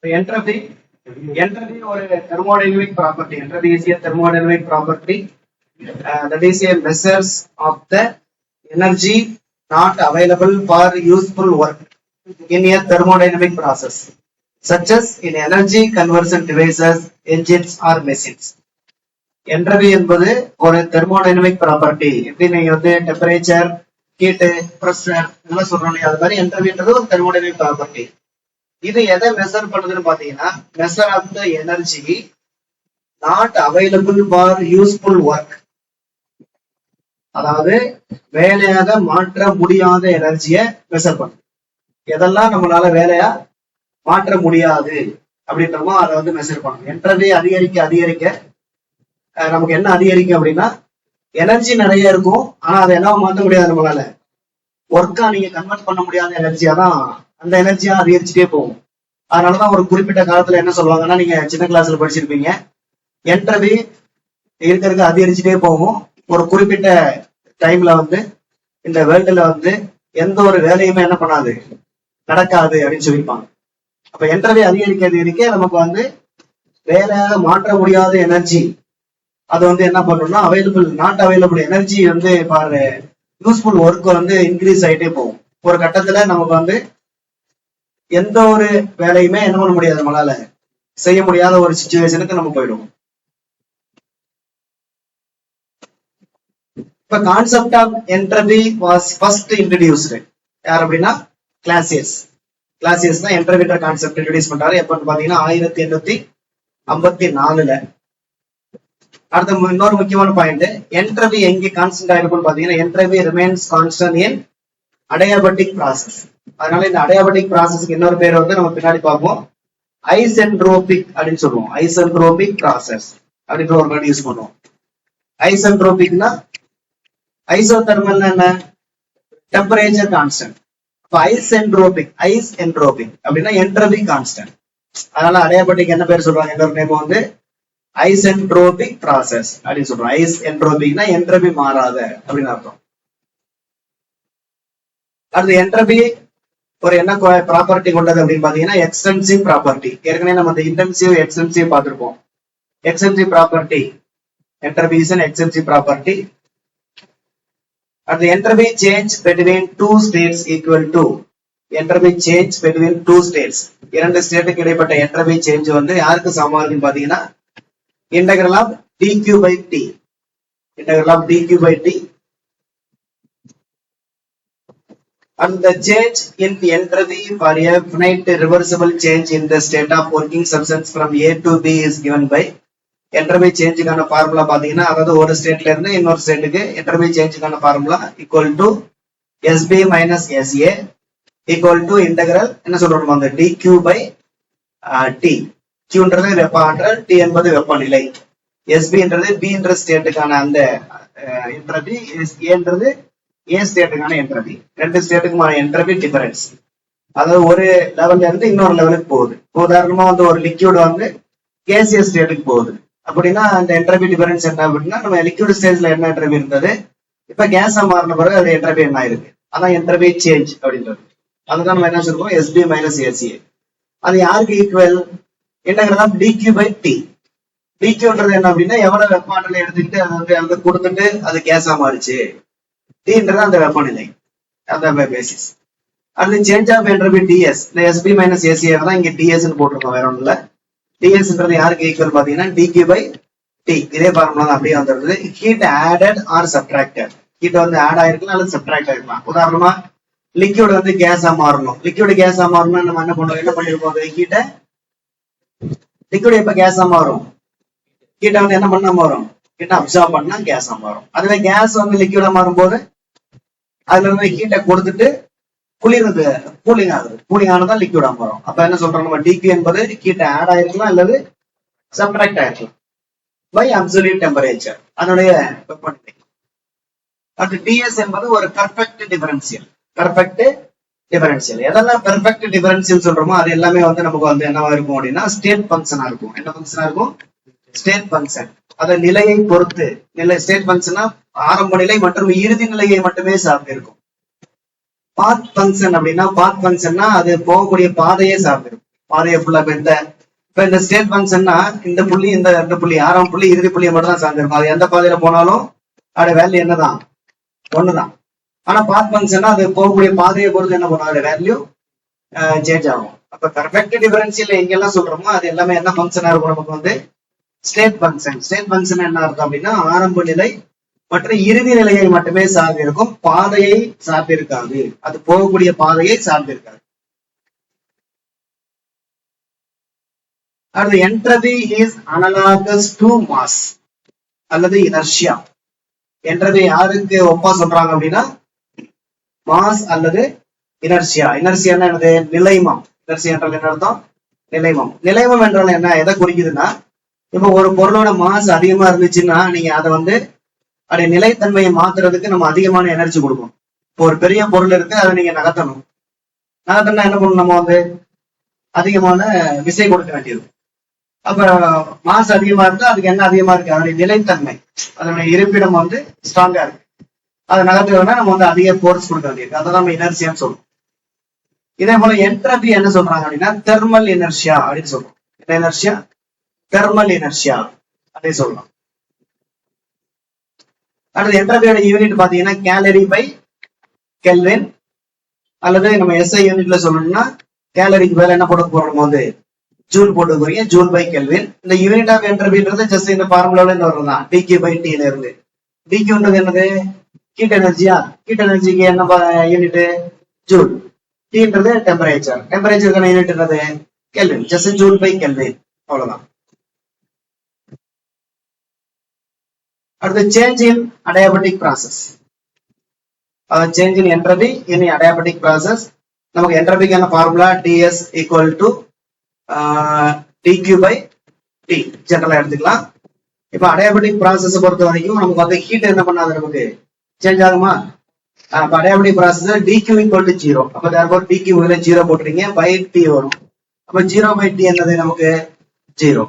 Entropy or a thermodynamic property. Entropy is a thermodynamic property that is a measures of the energy not available for useful work in a thermodynamic process, such as in energy conversion devices, engines or machines. Entropy என்பது ஒரு thermodynamic property. எப்படி நீங்க வந்து temperature, heat, pressure இதெல்லாம் சொல்றோம் இல்லையா, அது மாதிரி entropyன்றது ஒரு thermodynamic property. இது எதை மெஷர் பண்ணுதுன்னு பாத்தீங்கன்னா, measure of the energy not available for useful work. அதாவது வேலையாக மாற்ற முடியாத எனர்ஜியை மெஷர் பண்ணுது. எதெல்லாம் நம்மளால வேலையா மாற்ற முடியாது அப்படின்றமோ அதை வந்து மெஷர் பண்ணும். என்ட்ரபி அதிகரிக்க அதிகரிக்க நமக்கு என்ன அதிகரிக்கும் அப்படின்னா, எனர்ஜி நிறைய இருக்கும், ஆனா அதை என்ன மாற்ற முடியாது. நம்மளால ஒர்க்கா நீங்க கன்வெர்ட் பண்ண முடியாத எனர்ஜியா தான் அந்த எனர்ஜியா அதிகரிச்சுட்டே போகும். அதனாலதான் ஒரு குறிப்பிட்ட காலத்துல என்ன சொல்லுவாங்கன்னா, நீங்க சின்ன கிளாஸ்ல படிச்சிருப்பீங்க, என்ட்ரபி இருக்க அதிகரிச்சுட்டே போகும். ஒரு குறிப்பிட்ட டைம்ல வந்து இந்த வேர்ல்டுல வந்து எந்த ஒரு வேலையுமே என்ன பண்ணாது, நடக்காது அப்படின்னு சொல்லியிருப்பாங்க. அப்ப என்ட்ரபி அதிகரிக்க அதிகரிக்க நமக்கு வந்து வேலையாக மாற்ற முடியாத எனர்ஜி அது வந்து என்ன பண்ணணும்னா, அவைலபிள் நாட் அவைலபிள் எனர்ஜி வந்து பாரு யூஸ்ஃபுல் ஒர்க் வந்து இன்க்ரீஸ் ஆகிட்டே போகும். ஒரு கட்டத்துல நமக்கு வந்து எந்த ஒரு வேலையுமே என்ன பண்ண முடியாது, நம்மளால செய்ய முடியாத ஒரு சிச்சுவேஷனுக்கு நம்ம போயிடுவோம். இப்ப concept of entropy was first introduced யார் அப்படின்னா கிளாசியஸ். கிளாசியஸ் தான் என்ட்ரபின்ற கான்செப்ட் இன்ட்ரோடியூஸ் பண்றாரு. எப்பன்னு பாத்தீங்கன்னா 1854. அடுத்த இன்னொரு முக்கியமான பாயிண்ட், என்ட்ரபி எங்க கான்ஸ்டன்ட் ஆயிருக்கும்னு பாத்தீங்கன்னா, entropy remains constant in adiabatic process. அதனால இந்த அடியாபடிக் ப்ராசஸ்க்கு இன்னொரு பேர் வந்து நம்ம பின்னாடி பார்ப்போம், ஐசென்ட்ரோபிக் அப்படின்னு சொல்லுவோம். ஐசென்ட்ரோபிக் ப்ராசஸ் அப்படின்ற ஒரு வேர்ட் யூஸ் பண்ணுவோம். ஐசென்ட்ரோபிக்னா ஐசோதெர்மல் என்ன, டெம்பரேச்சர் கான்ஸ்டன்ட். அப்ப ஐசென்ட்ரோபிக் அப்படின்னா என்ட்ரபி கான்ஸ்டன்ட். அதனால அடியாபடிக் என்ன பேர் சொல்றாங்க, இன்னொரு நேம் வந்து ஐசென்ட்ரோபிக் ப்ராசஸ் அப்படின்னு சொல்றோம். ஐசென்ட்ரோபிக்னா என்ட்ரபி மாறாத அப்படின்னு அர்த்தம். அடுத்து என்ட்ரபி ஒரு என்ன ப்ராப்பர்ட்டி கொண்டது அப்படின்னு பாத்தீங்கன்னா, எக்ஸ்டென்சிவ் ப்ராப்பர்ட்டி. ஏற்கனவே நம்ம இந்த இன்டென்சிவ் எக்ஸ்டென்சிவ் பார்த்திருப்போம். Extensive property, entropy is an extensive property. The entropy change between two states equal to entropy change between two states. இரண்டு ஸ்டேட்டுக்கு இடைப்பட்ட entropy change வந்து யாருக்கு சமமா இருக்குன்னு பாத்தீங்கன்னா, integral of dq by t. Integral of dq by t. And the change in the entropy for a finite reversible change in the state of working substance from A to B is given by entropy சேஞ்சுக்கான formula பாத்தீங்கன்னா, அதாவது ஒரு ஸ்டேட்ல இருந்து இன்னொரு ஸ்டேட்டுக்கு entropy சேஞ்சுக்கான formula equal to SB minus SA equal to integral என்ன சொல்றோம், அந்த டிக்யூ பை டி. கியூன்றது வெப்ப ஆற்றல், டி என்பது வெப்பநிலை, எஸ்பின்றது பின்ற ஸ்டேட்டுக்கான அந்த என்ட்ரபி, ஏன்றது ஏ ஸ்டேட்டுக்கான என்ட்ரபி. ரெண்டு ஸ்டேட்டுக்குமான என்ட்ரபி டிஃபரன்ஸ், அதாவது ஒரு லெவல்ல இருந்து இன்னொரு லெவலுக்கு போகுது. உதாரணமா வந்து ஒரு லிக்யூட் வந்து கேசியஸ் ஸ்டேட்டுக்கு போகுது அப்படின்னா அந்த என்ட்ரபி டிஃபரன்ஸ் என்ன அப்படின்னா, நம்ம லிக்விட் ஸ்டேஜ்ல என்ன என்ட்ரபி இருந்தது, இப்ப கேஸா மாறின பிறகு அது என்ட்ரபி என்ன ஆயிருக்கு, அதான் என்ட்ரபி சேஞ்ச் அப்படின்றது. அதுதான் நம்ம என்ன சொல்றோம், எஸ்பி மைனஸ் எஸ்ஏ. அது யாருக்கு equal, integral of dQ by T. டிக்யூன்றது என்ன அப்படின்னா, எவ்வளவு வெப்பாற்றலை எடுத்துக்கிட்டு அது வந்து அங்க கொடுத்துட்டு அது கேஸா மாறிச்சு, டீன்றது அந்த வெப்பநிலை, அந்த பேசிஸ். அது சேஞ்ச் ஆஃப் என்ட்ரபி டிஎஸ். இந்த எஸ்பி மைனஸ் எஸ்ஏ தான் இங்க டிஎஸ் போட்டிருக்கோம், வேற ஒன்றும் இல்ல. டிஎஸ்ன்றது யாருக்கு ஈக்குவல் பாத்தீங்கன்னா டிக்யூ பை டி. இதே ஃபார்முலா தான் அப்படியே வந்துடுது. Heat added or subtracted. Heat வந்து ஆட் ஆயிருக்கலாம் அல்லது சப்ட்ராக்ட் ஆயிருக்கலாம். உதாரணமா லிக்யூட் வந்து கேஸா மாறணும். லிக்யூட் கேஸா மாறணும் நம்ம என்ன பண்ணுவோம், என்ன பண்ணிருப்போம், ஹீட்டை லிக்யூட் எப்ப கேஸா மாறும், ஹீட்டை வந்து என்ன பண்ணா மாறும், ஹீட்டை அப்சார்ப் பண்ணா கேஸா மாறும். அதுவே கேஸ் வந்து லிக்யூடா மாறும்போது அதுல இருந்து ஹீட்டை கொடுத்துட்டு குளிர்றது கூலிங் ஆகுது, கூலிங் ஆனதான் லிக்விடா மாறும். அப்ப என்ன சொல்றோம், நம்ம டிக்யூ என்பது ஹீட் ஆட் ஆயிருக்கலாம் அல்லது சப்ட்ராக்ட் ஆயிருக்கலாம் பை அப்சல்யூட் டெம்பரேச்சர், அதனுடைய வெப்பநிலை. அது டிஎஸ் என்பது ஒரு பெர்ஃபெக்ட் டிஃபரன்சியல். பெர்ஃபெக்ட் டிஃபரன்சியல் எதெல்லாம் பெர்ஃபெக்ட் டிஃபரன்சியல் சொல்றோமோ அது எல்லாமே வந்து நமக்கு வந்து என்னவா இருக்கும் அப்படின்னா ஸ்டேட் ஃபங்க்ஷனா இருக்கும். என்ன ஃபங்க்ஷனா இருக்கும், ஸ்டேட் ஃபங்க்ஷன். அத நிலையை பொறுத்து, நிலை ஸ்டேட் ஃபங்க்ஷனா ஆரம்ப நிலை மற்றும் இறுதி நிலையை மட்டுமே சார்ந்து இருக்கும். பாத் ஃபங்க்ஷன் அப்படின்னா, பாத் ஃபங்க்ஷன்னா அது போகக்கூடிய பாதையே சார்ந்திருக்கும். பாதையை ஃபுல்லா இப்ப இந்த ஸ்டேட் ஃபங்க்ஷன்னா இந்த புள்ளி இந்த 2 புள்ளி 6ஆம் புள்ளி இறுதி புள்ளியை மட்டும் தான் சார்ந்திருக்கும். அது எந்த பாதையில போனாலும் அதோட வேல்யூ என்னதான் ஒண்ணுதான். ஆனா பாத் ஃபங்க்ஷன்னா அது போகக்கூடிய பாதையை பொறுத்து என்ன பண்ணும், அதோட வேல்யூ சேஞ்ச் ஆகும். அப்ப பெர்ஃபெக்ட் டிஃபரன்ஷியல் எங்கெல்லாம் சொல்றோமோ அது எல்லாமே என்ன ஃபங்க்ஷனா இருக்கும், நமக்கு ஸ்டேட் ஃபங்க்ஷன். ஸ்டேட் ஃபங்க்ஷன் என்ன அர்த்தம் அப்படின்னா ஆரம்ப நிலை மற்றும் இறுதி நிலையை மட்டுமே சார்ந்து இருக்கும், பாதையை சார்ந்திருக்காது, அது போகக்கூடிய பாதையை சார்ந்திருக்காது. அடுத்து entropy is analogous to mass அல்லது இனர்ஷியா. என்ட்ரோபி யாருக்கு ஒப்பா சொல்றாங்க அப்படின்னா மாஸ் அல்லது இனர்ஷியா. இனர்ஷியான்னா என்னது, நிலைமம். இனர்ஷியா என்றால் என்ன அர்த்தம், நிலைமம். நிலைமம் என்றால் என்ன, எதை குறிக்குதுன்னா இப்ப ஒரு பொருளோட மாஸ் அதிகமா இருந்துச்சுன்னா நீங்க அதை அதோட நிலைத்தன்மையை மாத்துறதுக்கு நம்ம அதிகமான எனர்ஜி கொடுக்கணும். இப்போ ஒரு பெரிய பொருள் இருக்கு, அதை நீங்க நகர்த்தணும். நகர்த்தனா என்ன பண்ணணும், நம்ம அதிகமான விசை கொடுக்க வேண்டியது. அப்ப மாஸ் அதிகமா இருந்தா அதுக்கு என்ன அதிகமா இருக்கு, அதனுடைய நிலைத்தன்மை, அதனுடைய இருப்பிடம் ஸ்ட்ராங்கா இருக்கு. அதை நகர்த்துறதுனா நம்ம அதிக போர்ஸ் கொடுக்க வேண்டியிருக்கு. அதை நம்ம இனர்சியான்னு சொல்றோம். இதே போல என்ட்ரோபி என்ன சொல்றாங்க அப்படின்னா தெர்மல் இனர்ஷியா அப்படின்னு சொல்றோம். என்ன இனர்ஷியா, தெர்மல் இனர்ஷியா அப்படின்னு சொல்லலாம். அடுத்து என்ட்ரோபியோட யூனிட் பாத்தீங்கன்னா கேலரி பை கெல்வின், அல்லது நம்ம எஸ்ஐ யூனிட்ல சொல்லணும்னா கேலரிக்கு மேல என்ன போட்டு போறோம், ஜூல் போட்டு போறீங்க, ஜூல் பை கெல்வின். இந்த யூனிட் ஆஃப் என்ட்ரோபின்றது ஜஸ்ட் இந்த ஃபார்முலால இருந்து வரலாம், டிக்யூ பை டி ல இருந்து. டிக்யூன்றது என்னது, ஹீட் எனர்ஜியா, ஹீட் எனர்ஜிக்கு என்ன யூனிட் ஜூல். டீன்றது டெம்பரேச்சர், டெம்பரேச்சருக்கான யூனிட் என்னது kelvin, just joule by kelvin, அவ்வளவுதான். அடுத்து change in adiabatic process. Change in entropy in adiabatic process. நமக்கு என்ட்ரோபிக்கான formula ds equal to dq by t ஜெனரலா எடுத்துக்கலாம். இப்ப அடியாபடிக் ப்ராசஸ் பொறுத்த வரைக்கும் நமக்கு ஹீட் என்ன பண்ணாது, நமக்கு சேஞ்ச் ஆகுமா. அப்ப அடியாபடிக் ப்ராசஸ் dq ஈக்குவல் டு 0. அப்ப therefore dq மேல 0 போட்டுறீங்க, by t வரும். அப்ப 0 by t என்னது நமக்கு 0.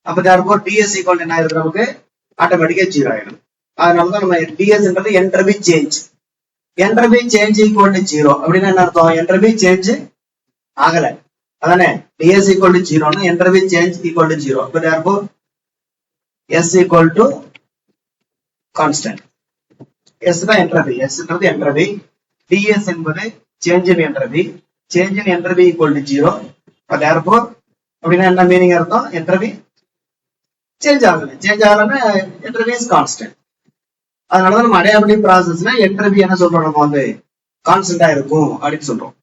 அப்ப therefore ds ஈக்குவல் என்ன ஆயிருக்கு, நமக்கு ஆட்டோமேட்டிக்கா 0 ஆயிடும். அதனாலதான் நம்ம ds ன்றது entropy change. Entropy change equal to 0 அப்படின்னா என்ன அர்த்தம், என்ட்ரோபி சேஞ்ச் ஆகல, அதானே. ds ஈக்குவல் டு 0 னா என்ட்ரோபி சேஞ்ச் ஈக்குவல் டு 0. அப்ப therefore s equal to constant. s தான் என்ட்ரோபி, s ன்றது என்ட்ரோபி, ds என்பது change in entropy, change in entropy equal to 0. அப்ப therefore அப்படின்னா என்ன மீனிங் அர்த்தம், என்ட்ரோபி சேஞ்ச் ஆகல, சேஞ்ச் ஆகலன்னா என்ட்ரோபி இஸ் கான்ஸ்டன்ட். அதனாலதான் நம்ம அடியாபடிக் ப்ராசஸ்னா என்ட்ரோபி என்ன சொல்றோம், நம்ம கான்ஸ்டன்டா இருக்கும் அப்படின்னு சொல்றோம்.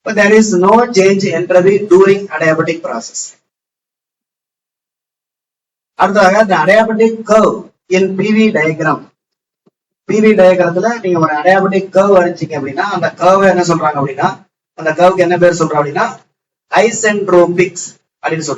But there is no change in entropy during adiabatic process. அடுத்ததாக the adiabatic curve in PV diagram. PV diagramல நீங்க ஒரு adiabatic curve வரைஞ்சீங்க அப்படின்னா அந்த curve என்ன சொல்றாங்க அப்படின்னா, அந்த curveக்கு என்ன பேர் சொல்றோம் அப்படின்னா ஐசென்ட்ரோபிக்ஸ் அப்படின்னு சொல்றாங்க.